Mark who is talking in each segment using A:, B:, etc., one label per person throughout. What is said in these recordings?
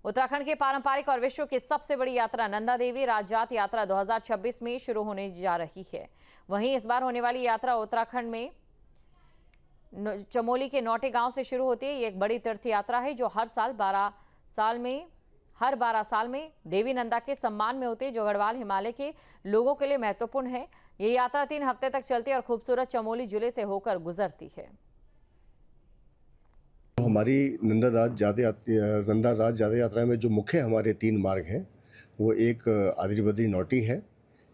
A: उत्तराखंड के पारंपरिक और विश्व की सबसे बड़ी यात्रा नंदा देवी राजजात यात्रा 2026 में शुरू होने जा रही है। वहीं इस बार होने वाली यात्रा उत्तराखंड में चमोली के नौटे गांव से शुरू होती है। ये एक बड़ी तीर्थ यात्रा है जो हर 12 साल में देवी नंदा के सम्मान में होती है, जो गढ़वाल हिमालय के लोगों के लिए महत्वपूर्ण है। ये यात्रा 3 हफ्ते तक चलती है और खूबसूरत चमोली जिले से होकर गुजरती है।
B: हमारी नंदा राज जात यात्रा में जो मुख्य हमारे 3 मार्ग हैं वो एक आदिरी बद्री नौटी है,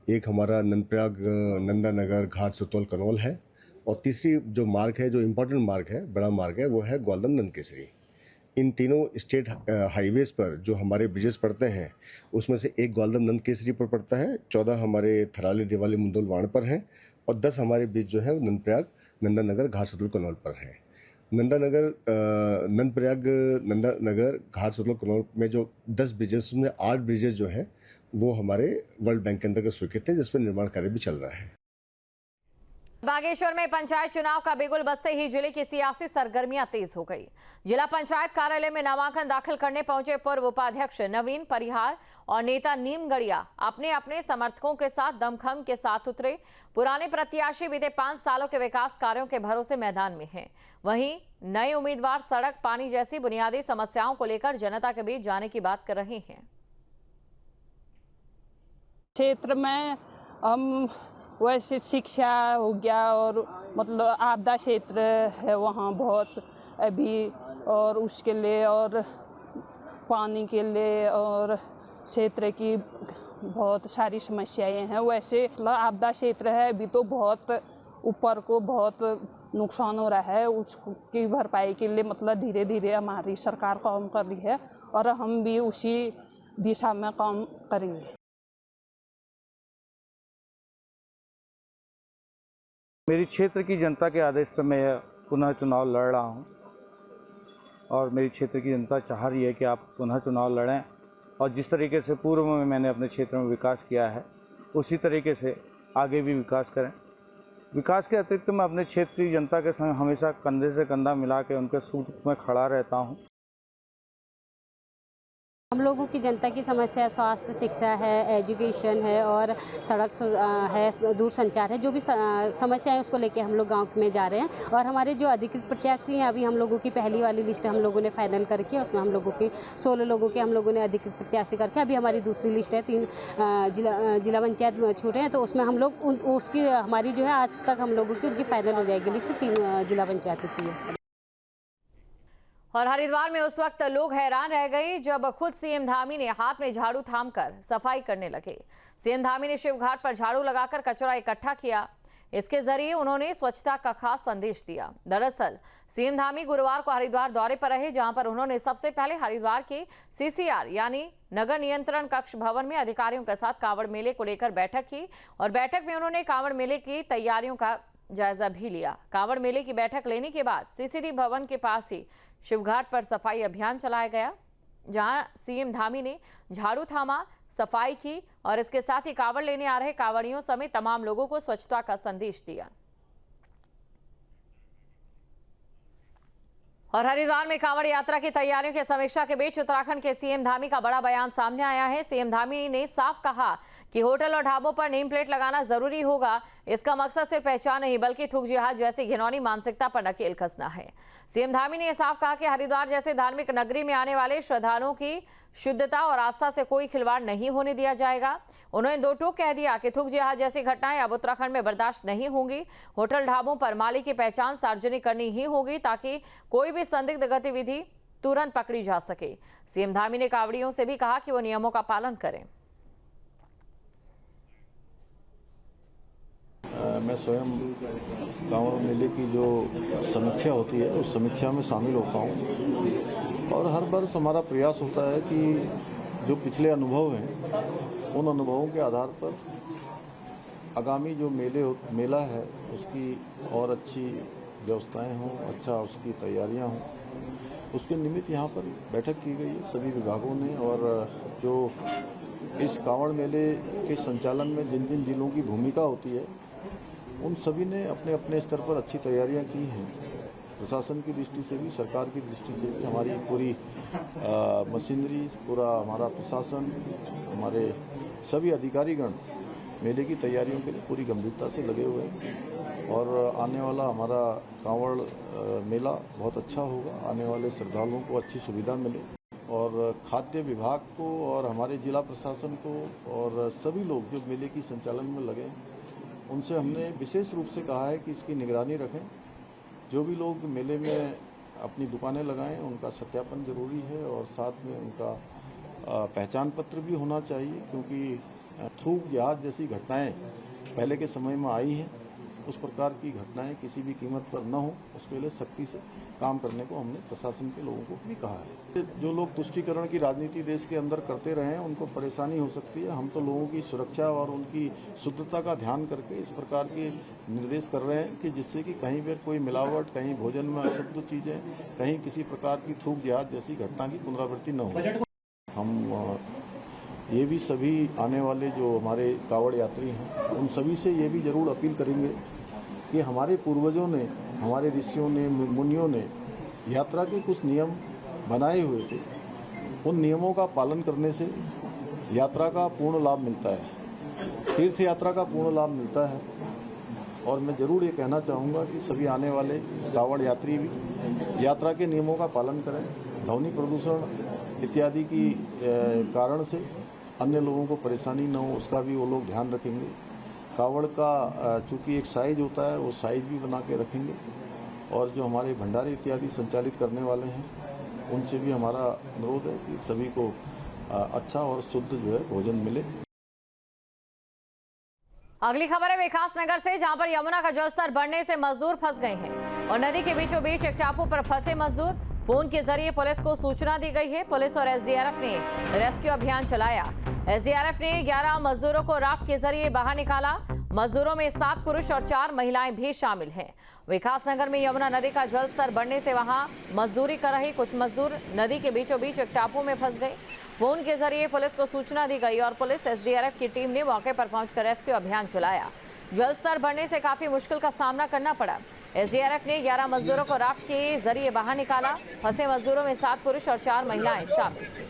B: एक हमारा नंदप्रयाग नंदा नगर घाट सुतौल कनौल है और तीसरी जो मार्ग है, जो इम्पोर्टेंट मार्ग है, बड़ा मार्ग है, वो है ग्वालदम नंदकेसरी। इन तीनों स्टेट हाईवेज पर जो हमारे ब्रिजेस पड़ते हैं उसमें से एक ग्वालदम नंदकेसरी पर पड़ता है, 14 हमारे थराली देवाली मुंदोल वाण पर हैं और 10 हमारे ब्रिज जो है नंदप्रयाग नंदा नगर घाट सुतौल कनौल पर हैं। नंदप्रयाग नंदा नगर घाट सुतौल कनौल में जो 10 ब्रिजेस में 8 ब्रिजेस जो हैं वो हमारे वर्ल्ड बैंक के अंतर्गत स्वीकृत हैं, जिस पर निर्माण कार्य भी चल रहा है।
A: बागेश्वर में पंचायत चुनाव का बिगुल बजते ही जिले की सियासी सरगर्मियां तेज हो गई। जिला पंचायत कार्यालय में नामांकन दाखिल करने पहुंचे पूर्व उपाध्यक्ष नवीन परिहार और नेता नीम गड़िया अपने अपने समर्थकों के साथ दमखम के साथ उतरे। पुराने प्रत्याशी बीते 5 सालों के विकास कार्यों के भरोसे मैदान में हैं। वहीं नए उम्मीदवार सड़क, पानी जैसी बुनियादी समस्याओं को लेकर जनता के बीच जाने की बात कर रहे हैं।
C: क्षेत्र में हम वैसे शिक्षा हो गया और मतलब आपदा क्षेत्र है वहाँ बहुत अभी, और उसके लिए और पानी के लिए और क्षेत्र की बहुत सारी समस्याएं हैं। वैसे मतलब आपदा क्षेत्र है अभी तो बहुत ऊपर को बहुत नुकसान हो रहा है, उसकी भरपाई के लिए मतलब धीरे धीरे हमारी सरकार काम कर रही है और हम भी उसी दिशा में काम करेंगे।
D: मेरी क्षेत्र की जनता के आदेश पर मैं पुनः चुनाव लड़ रहा हूं और मेरी क्षेत्र की जनता चाह रही है कि आप पुनः चुनाव लड़ें और जिस तरीके से पूर्व में मैंने अपने क्षेत्र में विकास किया है उसी तरीके से आगे भी विकास करें। विकास के अतिरिक्त मैं अपने क्षेत्र की जनता के संग हमेशा कंधे से कंधा मिला के उनके सुख में खड़ा रहता हूं।
E: हम लोगों की जनता की समस्या स्वास्थ्य, शिक्षा है, एजुकेशन है और सड़क है, दूरसंचार है, जो भी समस्याएं उसको लेके हम लोग गांव में जा रहे हैं। और हमारे जो अधिकृत प्रत्याशी हैं अभी हम लोगों की पहली वाली लिस्ट हम लोगों ने फाइनल करके उसमें हम लोगों के 16 लोगों के हम लोगों ने अधिकृत प्रत्याशी करके अभी हमारी दूसरी लिस्ट है, 3 जिला पंचायत छूटे हैं तो उसमें हम लोग उसकी हमारी जो है आज तक हम लोगों की उनकी फाइनल हो जाएगी लिस्ट, 3 जिला पंचायत की है।
A: और हरिद्वार में उस वक्त लोग हैरान रह गए जब खुद सीएम धामी ने हाथ में झाड़ू थामकर सफाई करने लगे। सीएम धामी ने शिव घाट पर झाड़ू लगाकर कचरा इकट्ठा किया। इसके जरिए उन्होंने स्वच्छता का खास संदेश दिया। दरअसल सीएम धामी गुरुवार को हरिद्वार दौरे पर रहे, जहां पर उन्होंने सबसे पहले हरिद्वार के सीसीआर यानी नगर नियंत्रण कक्ष भवन में अधिकारियों के साथ कांवड़ मेले को लेकर बैठक की और बैठक में उन्होंने कांवड़ मेले की तैयारियों का जायजा भी लिया। कांवड़ मेले की बैठक लेने के बाद सीसीडी भवन के पास ही शिवघाट पर सफाई अभियान चलाया गया, जहां सीएम धामी ने झाड़ू थामा, सफाई की और इसके साथ ही कांवड़ लेने आ रहे कांवड़ियों समेत तमाम लोगों को स्वच्छता का संदेश दिया। और हरिद्वार में कांवड़ यात्रा की तैयारियों की समीक्षा के बीच उत्तराखंड के सीएम धामी का बड़ा बयान सामने आया है। सीएम धामी ने साफ कहा कि होटल और ढाबों पर नेम प्लेट लगाना जरूरी होगा। इसका मकसद सिर्फ पहचान नहीं बल्कि थूक जिहाद जैसी घिनौनी मानसिकता पर नकेल कसना है। सीएम धामी ने यह साफ कहा कि हरिद्वार जैसे धार्मिक नगरी में आने वाले श्रद्धालुओं की शुद्धता और आस्था से कोई खिलवाड़ नहीं होने दिया जाएगा। उन्होंने 2 टूक कह दिया कि थूक जिहाद जैसी घटनाएं अब उत्तराखंड में बर्दाश्त नहीं होंगी। होटल ढाबों पर मालिक की पहचान सार्वजनिक करनी ही होगी ताकि कोई भी संदिग्ध गतिविधि तुरंत पकड़ी जा सके। सीएम धामी ने कांवड़ियों से भी कहा कि वो नियमों का पालन करें।
F: मैं स्वयं कांवड़ मेले की जो समीक्षा होती है उस समीक्षा में शामिल होता हूँ और हर वर्ष हमारा प्रयास होता है कि जो पिछले अनुभव हैं उन अनुभवों के आधार पर आगामी जो मेला है उसकी और अच्छी व्यवस्थाएं हों, अच्छा उसकी तैयारियां हों। उसके निमित्त यहाँ पर बैठक की गई है सभी विभागों ने और जो इस कांवड़ मेले के संचालन में जिन जिन जिलों की भूमिका होती है उन सभी ने अपने अपने स्तर पर अच्छी तैयारियां की हैं प्रशासन की दृष्टि से भी, सरकार की दृष्टि से भी हमारी पूरी मशीनरी, पूरा हमारा प्रशासन, हमारे सभी अधिकारीगण मेले की तैयारियों के लिए पूरी गंभीरता से लगे हुए हैं और आने वाला हमारा कांवड़ मेला बहुत अच्छा होगा। आने वाले श्रद्धालुओं को अच्छी सुविधा मिले और खाद्य विभाग को और हमारे जिला प्रशासन को और सभी लोग जो मेले की संचालन में लगे हैं, उनसे हमने विशेष रूप से कहा है कि इसकी निगरानी रखें। जो भी लोग मेले में अपनी दुकानें लगाएं, उनका सत्यापन जरूरी है और साथ में उनका पहचान पत्र भी होना चाहिए, क्योंकि थूक जहाज जैसी घटनाएं पहले के समय में आई हैं। उस प्रकार की घटनाएं किसी भी कीमत पर न हो, उसके लिए सख्ती से काम करने को हमने प्रशासन के लोगों को भी कहा है। जो लोग तुष्टीकरण की राजनीति देश के अंदर करते रहे हैं, उनको परेशानी हो सकती है। हम तो लोगों की सुरक्षा और उनकी शुद्धता का ध्यान करके इस प्रकार के निर्देश कर रहे हैं कि जिससे कि कहीं पर कोई मिलावट, कहीं भोजन में अशुद्ध चीजें, कहीं किसी प्रकार की थूक जहाज जैसी घटना की पुनरावृत्ति न हो। हम ये भी सभी आने वाले जो हमारे कावड़ यात्री हैं, उन सभी से ये भी जरूर अपील करेंगे कि हमारे पूर्वजों ने, हमारे ऋषियों ने, मुनियों ने यात्रा के कुछ नियम बनाए हुए थे। उन नियमों का पालन करने से यात्रा का पूर्ण लाभ मिलता है, तीर्थ यात्रा का पूर्ण लाभ मिलता है। और मैं जरूर ये कहना चाहूँगा कि सभी आने वाले कावड़ यात्री भी यात्रा के नियमों का पालन करें। ध्वनि प्रदूषण इत्यादि की कारण से अन्य लोगों को परेशानी न हो, उसका भी वो लोग ध्यान रखेंगे। कावड़ का चूँकि एक साइज होता है, वो साइज भी बना के रखेंगे। और जो हमारे भंडारे इत्यादि संचालित करने वाले हैं, उनसे भी हमारा अनुरोध है कि सभी को अच्छा और शुद्ध जो है भोजन मिले।
A: अगली खबर है विकासनगर से, जहां पर यमुना का जलस्तर बढ़ने से मजदूर फंस गए हैं और नदी के बीचों बीच एक टापू पर फंसे मजदूर। फोन के जरिए पुलिस को सूचना दी गई है। पुलिस और एसडीआरएफ ने रेस्क्यू अभियान चलाया। एसडीआरएफ ने 11 मजदूरों को राफ्ट के जरिए बाहर निकाला। मजदूरों में 7 पुरुष और 4 महिलाएं भी शामिल हैं। विकासनगर में यमुना नदी का जलस्तर बढ़ने से वहां मजदूरी कर रहे कुछ मजदूर नदी के बीचों बीच एक टापू में फंस गए। फोन के जरिए पुलिस को सूचना दी गई और पुलिस एसडीआरएफ की टीम ने मौके पर पहुंचकर रेस्क्यू अभियान चलाया। जलस्तर बढ़ने से काफी मुश्किल का सामना करना पड़ा। एसडीआरएफ ने 11 मजदूरों को राफ्ट के जरिए बाहर निकाला। फंसे मजदूरों में 7 पुरुष और 4 महिलाएं शामिल थी।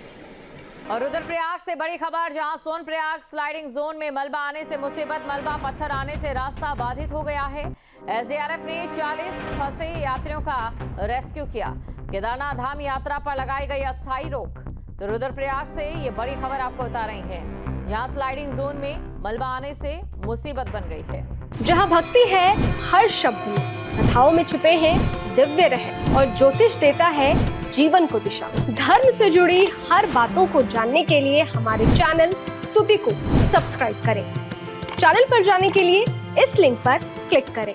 A: और रुद्रप्रयाग से बड़ी खबर, जहां सोनप्रयाग स्लाइडिंग जोन में मलबा आने से मुसीबत, मलबा पत्थर आने से रास्ता बाधित हो गया है। एसडीआरएफ ने 40 फंसे यात्रियों का रेस्क्यू किया। केदारनाथ धाम यात्रा पर लगाई गई अस्थायी रोक। तो रुद्रप्रयाग से ये बड़ी खबर आपको बता रही है, यहाँ स्लाइडिंग जोन में मलबा आने से मुसीबत बन गई है।
G: जहाँ भक्ति है हर शब्द में, कथाओं में छिपे हैं दिव्य रहस्य और ज्योतिष देता है जीवन को दिशा। धर्म से जुड़ी हर बातों को जानने के लिए हमारे चैनल स्तुति को सब्सक्राइब करें। चैनल पर जाने के लिए इस लिंक पर क्लिक करें।